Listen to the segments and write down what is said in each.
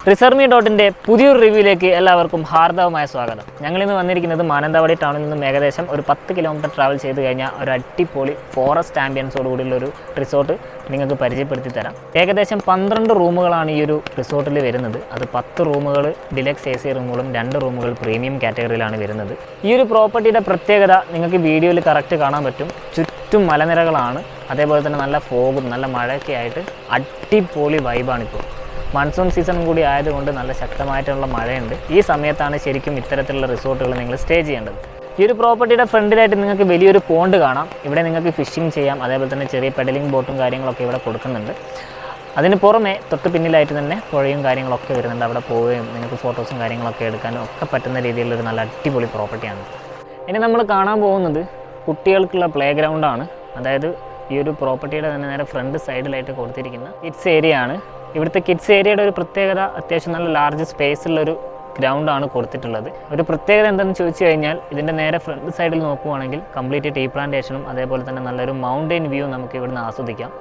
റിസർമി.ന്റെ പുതിയൊരു റിവ്യൂയിലേക്ക് എല്ലാവർക്കും ഹാർദവമായ സ്വാഗതം. ഞങ്ങളിന്ന് വന്നിരിക്കുന്നത് മാനന്തവാടി ടൗണിൽ നിന്നും ഏകദേശം ഒരു 10 കിലോമീറ്റർ ട്രാവൽ ചെയ്ത് കഴിഞ്ഞാൽ ഒരു അടിപൊളി ഫോറസ്റ്റ് ആംബിയൻസോടുകൂടിയുള്ള ഒരു റിസോർട്ട് നിങ്ങൾക്ക് പരിചയപ്പെടുത്തി തരാം. ഏകദേശം 12 റൂമുകളാണ് ഈ ഒരു റിസോർട്ടിൽ വരുന്നത്. അത് 10 റൂമുകൾ ഡിലക്സ് AC റൂമുകളും 2 റൂമുകൾ പ്രീമിയം കാറ്റഗറിയിലാണ് വരുന്നത്. ഈ ഒരു പ്രോപ്പർട്ടിയുടെ പ്രത്യേകത നിങ്ങൾക്ക് വീഡിയോയിൽ കറക്റ്റ് കാണാൻ പറ്റും. ചുറ്റും മലനിരകളാണ്, അതേപോലെ തന്നെ നല്ല ഫോഗും നല്ല മഴയൊക്കെ ആയിട്ട് അടിപൊളി വൈബാണിപ്പോൾ. മൺസൂൺ സീസണും കൂടി ആയതുകൊണ്ട് നല്ല ശക്തമായിട്ടുള്ള മഴയുണ്ട്. ഈ സമയത്താണ് ശരിക്കും ഇത്തരത്തിലുള്ള റിസോർട്ടുകൾ നിങ്ങൾ സ്റ്റേ ചെയ്യേണ്ടത്. ഈ ഒരു പ്രോപ്പർട്ടിയുടെ ഫ്രണ്ടിലായിട്ട് നിങ്ങൾക്ക് വലിയൊരു പോണ്ട് കാണാം. ഇവിടെ നിങ്ങൾക്ക് ഫിഷിംഗ് ചെയ്യാം, അതേപോലെ തന്നെ ചെറിയ പെഡലിംഗ് ബോട്ടും കാര്യങ്ങളൊക്കെ ഇവിടെ കൊടുക്കുന്നുണ്ട്. അതിന് പുറമെ തൊട്ട് പിന്നിലായിട്ട് തന്നെ പുഴയും കാര്യങ്ങളൊക്കെ വരുന്നുണ്ട്. അവിടെ പോവുകയും നിങ്ങൾക്ക് ഫോട്ടോസും കാര്യങ്ങളൊക്കെ എടുക്കാനും ഒക്കെ പറ്റുന്ന രീതിയിലുള്ളൊരു നല്ല അടിപൊളി പ്രോപ്പർട്ടിയാണ്. ഇനി നമ്മൾ കാണാൻ പോകുന്നത് കുട്ടികൾക്കുള്ള പ്ലേ ഗ്രൗണ്ടാണ്. അതായത് ഈ ഒരു പ്രോപ്പർട്ടിയുടെ തന്നെ നേരെ ഫ്രണ്ട് സൈഡിലായിട്ട് കൊടുത്തിരിക്കുന്ന കിഡ്സ് ഏരിയ ആണ്. ഇവിടുത്തെ കിഡ്സ് ഏരിയയുടെ ഒരു പ്രത്യേകത അത്യാവശ്യം നല്ല ലാർജ് സ്പേസുള്ളൊരു ഗ്രൗണ്ടാണ് കൊടുത്തിട്ടുള്ളത്. ഒരു പ്രത്യേകത എന്താണെന്ന് ചോദിച്ചു കഴിഞ്ഞാൽ ഇതിൻ്റെ നേരെ ഫ്രണ്ട് സൈഡിൽ നോക്കുവാണെങ്കിൽ കംപ്ലീറ്റ് ടീ പ്ലാന്റേഷനും അതേപോലെ തന്നെ നല്ലൊരു മൗണ്ടൻ വ്യൂ നമുക്ക് ഇവിടുന്ന് ആസ്വദിക്കാം.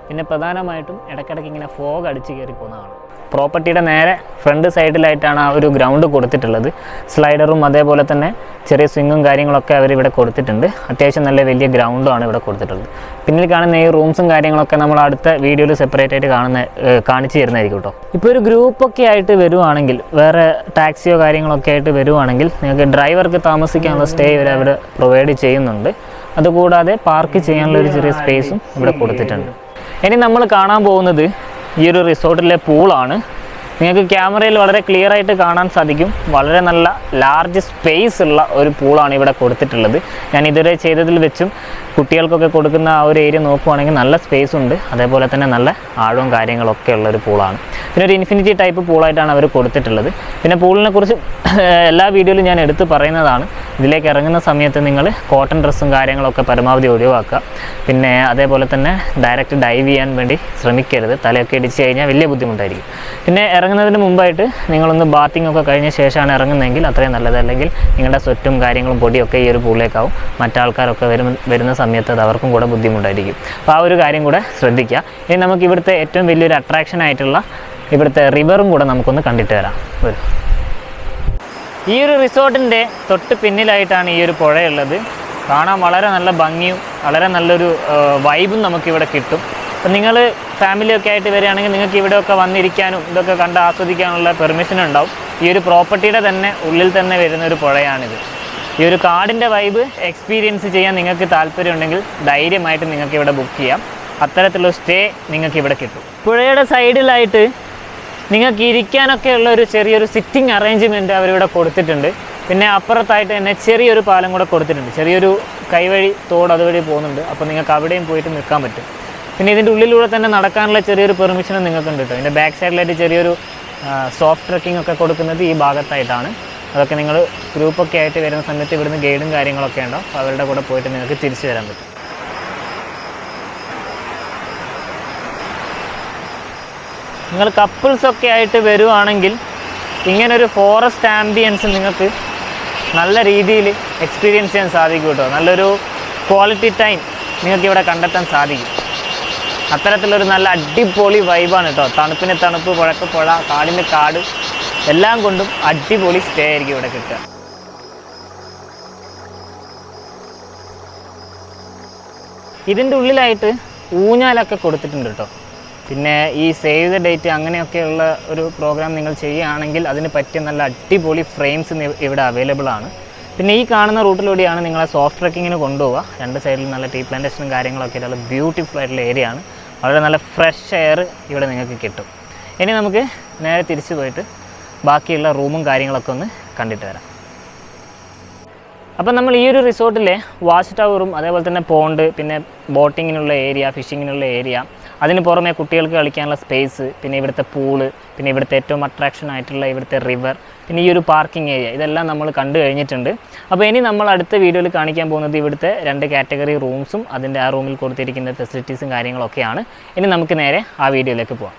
പിന്നെ പ്രധാനമായിട്ടും ഇടയ്ക്കിടയ്ക്ക് ഇങ്ങനെ ഫോഗ് അടിച്ച് കയറി പോകുന്നതാണ്. പ്രോപ്പർട്ടിയുടെ നേരെ ഫ്രണ്ട് സൈഡിലായിട്ടാണ് ആ ഒരു ഗ്രൗണ്ട് കൊടുത്തിട്ടുള്ളത്. സ്ലൈഡറും അതേപോലെ തന്നെ ചെറിയ സ്വിങ്ങും കാര്യങ്ങളൊക്കെ അവരിവിടെ കൊടുത്തിട്ടുണ്ട്. അത്യാവശ്യം നല്ല വലിയ ഗ്രൗണ്ടുമാണ് ഇവിടെ കൊടുത്തിട്ടുള്ളത്. പിന്നിൽ കാണുന്ന ഈ റൂംസും കാര്യങ്ങളൊക്കെ നമ്മൾ അടുത്ത വീഡിയോയിൽ സെപ്പറേറ്റ് ആയിട്ട് കാണിച്ചു തരുന്നതായിരിക്കും കേട്ടോ. ഇപ്പോൾ ഒരു ഗ്രൂപ്പൊക്കെ ആയിട്ട് വരുവാണെങ്കിൽ, വേറെ ടാക്സിയോ കാര്യങ്ങളൊക്കെ ആയിട്ട് വരുവാണെങ്കിൽ നിങ്ങൾക്ക് ഡ്രൈവർക്ക് താമസിക്കാനുള്ള സ്റ്റേ ഇവർ അവിടെ പ്രൊവൈഡ് ചെയ്യുന്നുണ്ട്. അതുകൂടാതെ പാർക്ക് ചെയ്യാനുള്ള ഒരു ചെറിയ സ്പേസും ഇവിടെ കൊടുത്തിട്ടുണ്ട്. ഇനി നമ്മൾ കാണാൻ പോകുന്നത് ഈ ഒരു റിസോർട്ടിലെ പൂളാണ്. നിങ്ങൾക്ക് ക്യാമറയിൽ വളരെ ക്ലിയർ ആയിട്ട് കാണാൻ സാധിക്കും. വളരെ നല്ല ലാർജ് സ്പേസ് ഉള്ള ഒരു പൂളാണ് ഇവിടെ കൊടുത്തിട്ടുള്ളത്. ഞാൻ ഇതുവരെ ചെയ്തതിൽ വെച്ചും കുട്ടികൾക്കൊക്കെ കൊടുക്കുന്ന ആ ഒരു ഏരിയ നോക്കുവാണെങ്കിൽ നല്ല സ്പേസ് ഉണ്ട്, അതേപോലെ തന്നെ നല്ല ആഴവും കാര്യങ്ങളൊക്കെ ഉള്ളൊരു പൂളാണ്. പിന്നെ ഒരു ഇൻഫിനിറ്റി ടൈപ്പ് പൂളായിട്ടാണ് അവർ കൊടുത്തിട്ടുള്ളത്. പിന്നെ പൂളിനെ കുറിച്ച് എല്ലാ വീഡിയോയിലും ഞാൻ എടുത്ത് പറയുന്നതാണ്. ഇതിലേക്ക് ഇറങ്ങുന്ന സമയത്ത് നിങ്ങൾ കോട്ടൺ ഡ്രസ്സും കാര്യങ്ങളൊക്കെ പരമാവധി ഒഴിവാക്കുക. പിന്നെ അതേപോലെ തന്നെ ഡയറക്റ്റ് ഡൈവ് ചെയ്യാൻ വേണ്ടി ശ്രമിക്കരുത്. തലയൊക്കെ ഇടിച്ച് കഴിഞ്ഞാൽ വലിയ ബുദ്ധിമുട്ടായിരിക്കും. പിന്നെ ഇറങ്ങുന്നതിന് മുമ്പായിട്ട് നിങ്ങളൊന്ന് ബാത്തിങ് ഒക്കെ കഴിഞ്ഞ ശേഷമാണ് ഇറങ്ങുന്നതെങ്കിൽ അത്രയും നല്ലത്. അല്ലെങ്കിൽ നിങ്ങളുടെ സ്വെറ്റും കാര്യങ്ങളും പൊടിയൊക്കെ ഈ ഒരു പൂളിലേക്കാവും. മറ്റാൾക്കാരൊക്കെ വരുന്ന സമയത്ത് അത് അവർക്കും കൂടെ ബുദ്ധിമുട്ടായിരിക്കും. അപ്പോൾ ആ ഒരു കാര്യം കൂടെ ശ്രദ്ധിക്കുക. ഇനി നമുക്ക് ഇവിടുത്തെ ഏറ്റവും വലിയൊരു അട്രാക്ഷൻ ആയിട്ടുള്ള ഇവിടുത്തെ റിവറും കൂടെ നമുക്കൊന്ന് കണ്ടിട്ട് വരാം. ഈ ഒരു റിസോർട്ടിൻ്റെ തൊട്ട് പിന്നിലായിട്ടാണ് ഈ ഒരു പുഴയുള്ളത്. കാണാൻ വളരെ നല്ല ഭംഗിയും വളരെ നല്ലൊരു വൈബും നമുക്കിവിടെ കിട്ടും. അപ്പം നിങ്ങൾ ഫാമിലിയൊക്കെ ആയിട്ട് വരികയാണെങ്കിൽ നിങ്ങൾക്ക് ഇവിടെയൊക്കെ വന്നിരിക്കാനും ഇതൊക്കെ കണ്ട് ആസ്വദിക്കാനുള്ള പെർമിഷൻ ഉണ്ടാവും. ഈ ഒരു പ്രോപ്പർട്ടിയുടെ തന്നെ ഉള്ളിൽ തന്നെ വരുന്നൊരു പുഴയാണിത്. ഈ ഒരു കാടിൻ്റെ വൈബ് എക്സ്പീരിയൻസ് ചെയ്യാൻ നിങ്ങൾക്ക് താല്പര്യമുണ്ടെങ്കിൽ ധൈര്യമായിട്ട് നിങ്ങൾക്ക് ഇവിടെ ബുക്ക് ചെയ്യാം. അത്തരത്തിലുള്ള സ്റ്റേ നിങ്ങൾക്ക് ഇവിടെ കിട്ടും. പുഴയുടെ സൈഡിലായിട്ട് നിങ്ങൾക്ക് ഇരിക്കാനൊക്കെ ഉള്ള ഒരു ചെറിയൊരു സിറ്റിംഗ് അറേഞ്ച്മെൻറ്റ് അവരിവിടെ കൊടുത്തിട്ടുണ്ട്. പിന്നെ അപ്പുറത്തായിട്ട് തന്നെ ചെറിയൊരു പാലം കൂടെ കൊടുത്തിട്ടുണ്ട്. ചെറിയൊരു കൈവഴി തോട് അതുവഴി പോകുന്നുണ്ട്. അപ്പോൾ നിങ്ങൾക്ക് അവിടെയും പോയിട്ട് നിൽക്കാൻ പറ്റും. പിന്നെ ഇതിൻ്റെ ഉള്ളിലൂടെ തന്നെ നടക്കാനുള്ള ചെറിയൊരു പെർമിഷനും നിങ്ങൾക്കുണ്ട് കേട്ടോ. ഇതിൻ്റെ ബാക്ക് സൈഡിലായിട്ട് ചെറിയൊരു സോഫ്റ്റ് ട്രക്കിംഗ് ഒക്കെ കൊടുക്കുന്നത് ഈ ഭാഗത്തായിട്ടാണ്. അതൊക്കെ നിങ്ങൾ ഗ്രൂപ്പൊക്കെ ആയിട്ട് വരുന്ന സമയത്ത് ഇവിടുന്ന് ഗൈഡും കാര്യങ്ങളൊക്കെ ഉണ്ടാവും. അപ്പോൾ അവരുടെ കൂടെ പോയിട്ട് നിങ്ങൾക്ക് തിരിച്ചു വരാൻ പറ്റും. നിങ്ങൾ കപ്പിൾസൊക്കെ ആയിട്ട് വരുവാണെങ്കിൽ ഇങ്ങനൊരു ഫോറസ്റ്റ് ആംബിയൻസ് നിങ്ങൾക്ക് നല്ല രീതിയിൽ എക്സ്പീരിയൻസ് ചെയ്യാൻ സാധിക്കും കേട്ടോ. നല്ലൊരു ക്വാളിറ്റി ടൈം നിങ്ങൾക്ക് ഇവിടെ കണ്ടെത്താൻ സാധിക്കും. അത്തരത്തിലൊരു നല്ല അടിപൊളി വൈബാണ് കേട്ടോ. തണുപ്പിന് തണുപ്പ്, പുഴക്ക് പുഴ, കാടിന് കാട്, എല്ലാം കൊണ്ടും അടിപൊളി സ്റ്റേ ആയിരിക്കും ഇവിടെ കിട്ടുക. ഇതിൻ്റെ ഉള്ളിലായിട്ട് ഊഞ്ഞാലൊക്കെ കൊടുത്തിട്ടുണ്ട് കേട്ടോ. പിന്നെ ഈ സേവ് ദ ഡേറ്റ് അങ്ങനെയൊക്കെയുള്ള ഒരു പ്രോഗ്രാം നിങ്ങൾ ചെയ്യുകയാണെങ്കിൽ അതിന് പറ്റിയ നല്ല അടിപൊളി ഫ്രെയിംസ് ഇവിടെ അവൈലബിൾ ആണ്. പിന്നെ ഈ കാണുന്ന റൂട്ടിലൂടെയാണ് നിങ്ങളെ സോഫ്റ്റ് ട്രക്കിങ്ങിന് കൊണ്ടുപോവുക. രണ്ട് സൈഡിൽ നല്ല ടീ പ്ലാന്റേഷനും കാര്യങ്ങളൊക്കെ ആയിട്ടുള്ള ബ്യൂട്ടിഫുൾ ആയിട്ടുള്ള ഏരിയ ആണ്. വളരെ നല്ല ഫ്രഷ് എയർ ഇവിടെ നിങ്ങൾക്ക് കിട്ടും. ഇനി നമുക്ക് നേരെ തിരിച്ചു പോയിട്ട് ബാക്കിയുള്ള റൂമും കാര്യങ്ങളൊക്കെ ഒന്ന് കണ്ടിട്ട് വരാം. അപ്പം നമ്മൾ ഈ ഒരു റിസോർട്ടിലെ വാച്ച് ടവറും അതേപോലെ തന്നെ പോണ്ട്, പിന്നെ ബോട്ടിങ്ങിനുള്ള ഏരിയ, ഫിഷിങ്ങിനുള്ള ഏരിയ, അതിന് പുറമെ കുട്ടികൾക്ക് കളിക്കാനുള്ള സ്പേസ്, പിന്നെ ഇവിടുത്തെ പൂള്, പിന്നെ ഇവിടുത്തെ ഏറ്റവും അട്രാക്ഷൻ ആയിട്ടുള്ള ഇവിടുത്തെ റിവർ, പിന്നെ ഈ ഒരു പാർക്കിംഗ് ഏരിയ, ഇതെല്ലാം നമ്മൾ കണ്ടു കഴിഞ്ഞിട്ടുണ്ട്. അപ്പോൾ ഇനി നമ്മൾ അടുത്ത വീഡിയോയിൽ കാണിക്കാൻ പോകുന്നത് ഇവിടുത്തെ 2 കാറ്റഗറി റൂംസും അതിൻ്റെ ആ റൂമിൽ കൊടുത്തിരിക്കുന്ന ഫെസിലിറ്റീസും കാര്യങ്ങളൊക്കെയാണ്. ഇനി നമുക്ക് നേരെ ആ വീഡിയോയിലേക്ക് പോകാം.